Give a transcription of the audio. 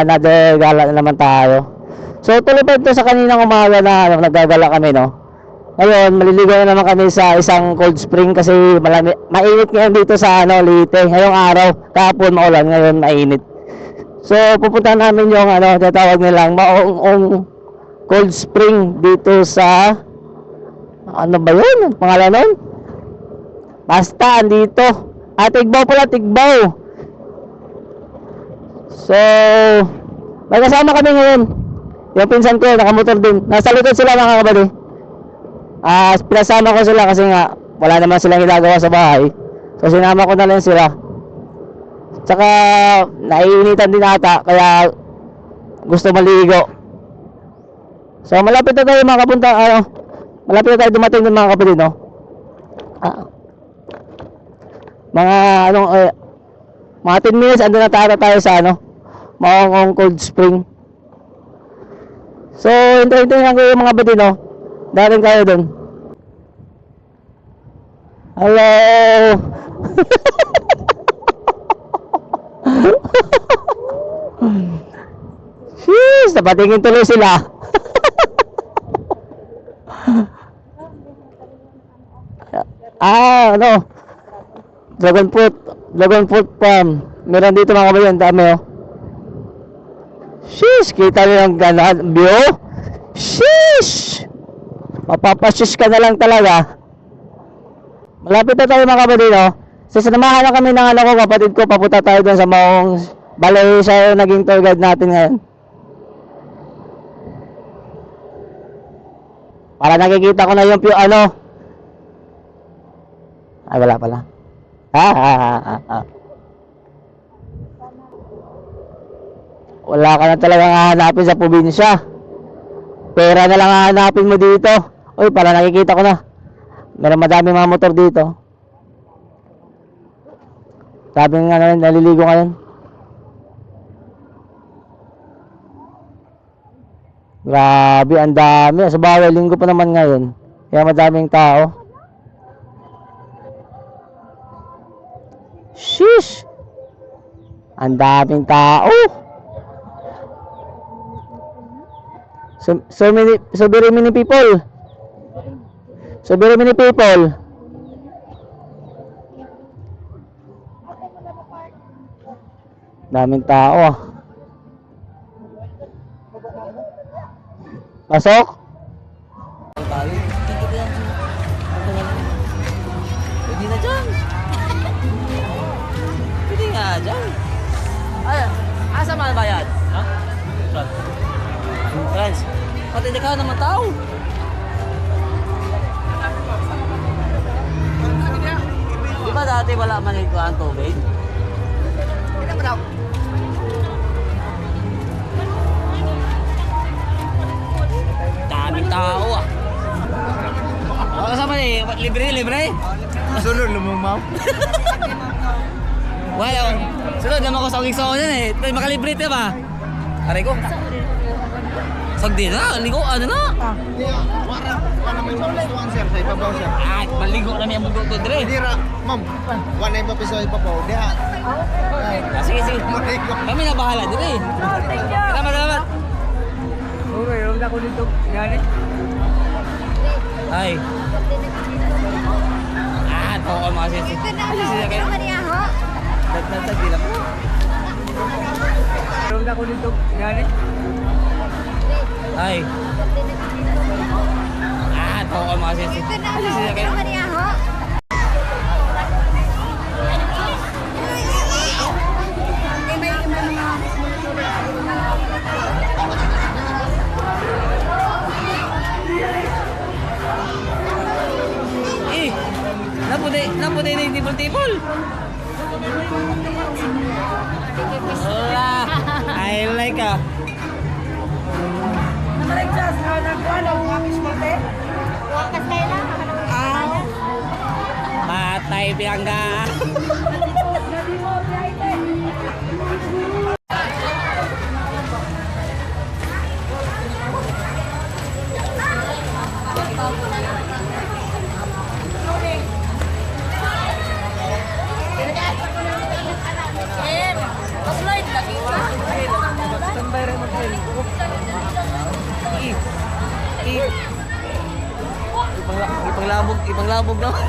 another gala na naman tayo. So tuloy pa ito sa kaninang umaga na naggagala kami, no. Ngayon maliligo na naman kami sa isang cold spring kasi mainit ngayon dito sa Leyte. Ngayong araw, kahapon maulan, ngayon mainit. So pupuntahan namin yung tatawag nilang Maong cold spring dito sa ano ba yun? Pangalan nun? Basta andito. Tigbaw pala, Tigbaw. So may kasama kami ngayon. Yung pinsan ko, nakamotor din. Nasa likod sila mga kabady. Pinasama ko sila kasi nga wala naman silang ginagawa sa bahay. So sinama ko na lang sila. Tsaka naiinitan din ata kaya gusto maligo. So malapit na tayo mga kapunta, malapit na tayo dumating ng mga kapatid, no? Mga 10 minutes andun na tayo sa Maong Cold Spring. So hintayin lang kayo mga kapatid, no? Daring kayo dun. Hello. Jeez, napatingin tuloy sila. Dragon fruit farm. Meron dito mga kabayan, dami Sheesh, kita niyo yung ganan view. Sheesh, mapapashish ka na lang talaga. Malapit na tayo mga kapatid, So sinamahan na kami ng kapatid ko, papunta tayo doon sa Maong. Bale, siya yung naging tour guide natin ngayon. Para nakikita ko na yung ay wala pala. Wala ka na talagang hahanapin sa probinsya. Pera na lang hahanapin mo dito. Uy, para nakikita ko na. Meron madami mga motor dito. Sabi nga naliligo ngayon. Grabe, ang dami. Sa bawal linggo pa naman ngayon. Kaya madaming tao. Sheesh! Ang daming tao. So very many people. So very many people. Daming tao. Pasok? Pwede na dyan. Pwede nga dyan. Ay, asa man bayad? Ha? Friends, pati di ka naman tao. Di ba dati wala man ito ang tubig? Hindi ba daw? Daming tao kasama libre? Sunod lumang ma'am. Wala, sunod naman ko sa uging-saon yan makalibre ito ba? Aray ko. Sagdi na, ligo, na? Wala may mapistuan sir, sa ibabaw sir. Maligo na may mundo to dire. Hindi ra, ma'am. Wala yung mapistuan sa ibabaw. Diha. Sige. Kami na bahala dire. Salamat. Okay, huwag na ko dito. Gani. Ay. Oo, mga sisi. Sisi kayo. Dagdag lang. Huwag na ko dito. Gani. Ay. Oo, mga sisi. Sisi kayo. Napunay na yung tibol-tibol. Hola. I like Namaligtas na nagkuhan ang mga pisporte? Wakas kayo lang. Matay biyangga. Pasloid lagi. Ipanglabog naman.